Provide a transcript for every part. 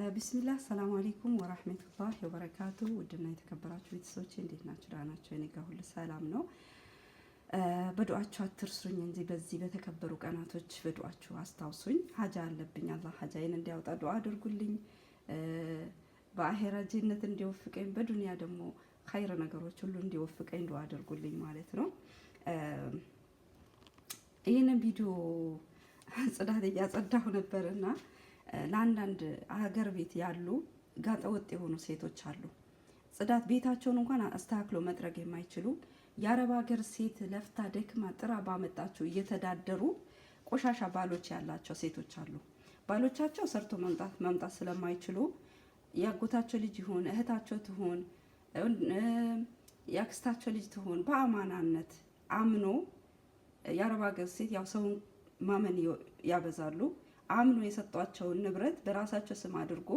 ቢስሚላህ ሰላም አለይኩም ወራህመቱላሂ ወበረካቱ። ውድና የተከበራችሁ ቤተሰቦቼ እንዴት ናችሁ? ደህና ናችሁ? እኔ ጋር ሁሉ ሰላም ነው። በዱዓችሁ አትርሱኝ እንጂ በዚህ በተከበሩ ቀናቶች በዱዓችሁ አስታውሱኝ። ሀጃ አለብኝ። አላህ ሀጃዬን እንዲያወጣ ዱዓ አድርጉልኝ። በአኺራ ጀነት እንዲወፍቀኝ፣ በዱንያ ደግሞ ኸይር ነገሮች ሁሉ እንዲወፍቀኝ ዱዓ አድርጉልኝ ማለት ነው። ይህንን ቪዲዮ ጽዳት እያጸዳሁ ነበርና ለአንዳንድ ሀገር ቤት ያሉ ጋጠወጥ የሆኑ ሴቶች አሉ። ጽዳት ቤታቸውን እንኳን አስተካክሎ መጥረግ የማይችሉ የአረብ ሀገር ሴት ለፍታ ደክማ ጥራ ባመጣቸው እየተዳደሩ ቆሻሻ ባሎች ያላቸው ሴቶች አሉ። ባሎቻቸው ሰርቶ መምጣት ስለማይችሉ ያጎታቸው ልጅ ይሁን እህታቸው ትሆን ያክስታቸው ልጅ ትሆን በአማናነት አምኖ የአረብ ሀገር ሴት ያው ሰውን ማመን ያበዛሉ። አምኖ የሰጧቸውን ንብረት በራሳቸው ስም አድርጎ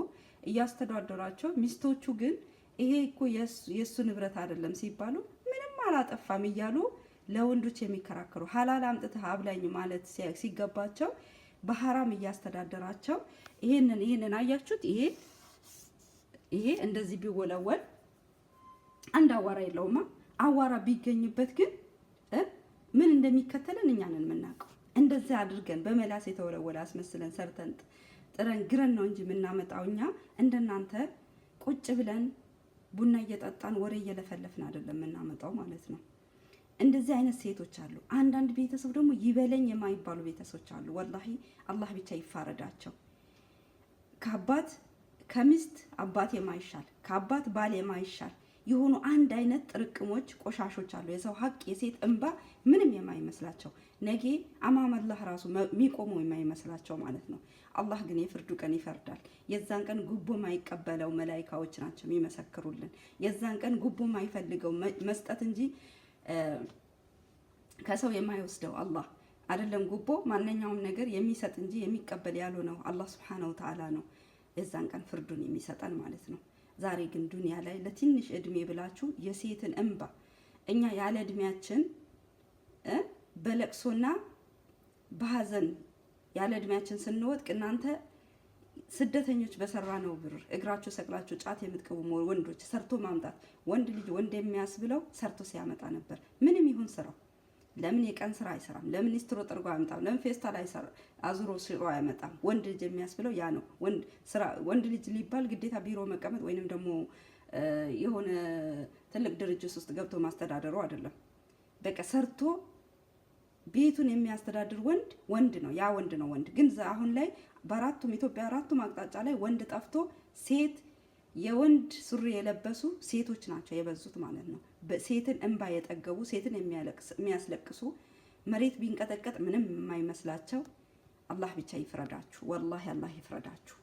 እያስተዳደራቸው፣ ሚስቶቹ ግን ይሄ እኮ የሱ ንብረት አይደለም ሲባሉ ምንም አላጠፋም እያሉ ለወንዶች የሚከራከሩ ሐላል አምጥተህ አብላኝ ማለት ሲገባቸው በሐራም እያስተዳደራቸው ይሄንን አያችሁት? ይሄ እንደዚህ ቢወለወል አንድ አዋራ የለውማ። አዋራ ቢገኝበት ግን ምን እንደሚከተለን እኛ ነን የምናውቀው። እንደዚህ አድርገን በመላስ የተወለወለ አስመስለን ሰርተን ጥረን ግረን ነው እንጂ የምናመጣው። እኛ እንደናንተ ቁጭ ብለን ቡና እየጠጣን ወሬ እየለፈለፍን አይደለም የምናመጣው ማለት ነው። እንደዚህ አይነት ሴቶች አሉ። አንዳንድ ቤተሰብ ደግሞ ይበለኝ የማይባሉ ቤተሰቦች አሉ። ወላሂ አላህ ብቻ ይፋረዳቸው። ከአባት ከሚስት አባት የማይሻል ከአባት ባል የማይሻል የሆኑ አንድ አይነት ጥርቅሞች ቆሻሾች አሉ። የሰው ሀቅ የሴት እንባ ምንም የማይመስላቸው ነገ አማም አላህ ራሱ የሚቆሙ የማይመስላቸው ማለት ነው። አላህ ግን የፍርዱ ቀን ይፈርዳል። የዛን ቀን ጉቦ የማይቀበለው መላኢካዎች ናቸው የሚመሰክሩልን። የዛን ቀን ጉቦ የማይፈልገው መስጠት እንጂ ከሰው የማይወስደው አላህ አይደለም። ጉቦ ማንኛውም ነገር የሚሰጥ እንጂ የሚቀበል ያልሆነው አላህ ሱብሓነሁ ወተዓላ ነው የዛን ቀን ፍርዱን የሚሰጠን ማለት ነው። ዛሬ ግን ዱንያ ላይ ለትንሽ እድሜ ብላችሁ የሴትን እንባ እኛ ያለ እድሜያችን በለቅሶና በሐዘን ያለ እድሜያችን ስንወጥቅ እናንተ ስደተኞች በሰራ ነው ብር እግራችሁ ሰቅላችሁ ጫት የምትቀቡ ወንዶች ሰርቶ ማምጣት ወንድ ልጅ ወንድ የሚያስብለው ሰርቶ ሲያመጣ ነበር። ምንም ይሁን ስራው ለምን የቀን ስራ አይሰራም? ለምን ስትሮ ጠርጎ አያመጣም? ለምን ፌስታል አዙሮ ስሮ አያመጣም? ወንድ ልጅ የሚያስብለው ያ ነው። ወንድ ልጅ ሊባል ግዴታ ቢሮ መቀመጥ ወይንም ደግሞ የሆነ ትልቅ ድርጅት ውስጥ ገብቶ ማስተዳደሩ አይደለም። በቃ ሰርቶ ቤቱን የሚያስተዳድር ወንድ ነው። ያ ወንድ ነው ወንድ። ግን አሁን ላይ በአራቱም ኢትዮጵያ አራቱም አቅጣጫ ላይ ወንድ ጠፍቶ ሴት የወንድ ሱሪ የለበሱ ሴቶች ናቸው የበዙት ማለት ነው። ሴትን እንባ የጠገቡ ሴትን የሚያስለቅሱ መሬት ቢንቀጠቀጥ ምንም የማይመስላቸው አላህ ብቻ ይፍረዳችሁ። ወላሂ አላህ ይፍረዳችሁ።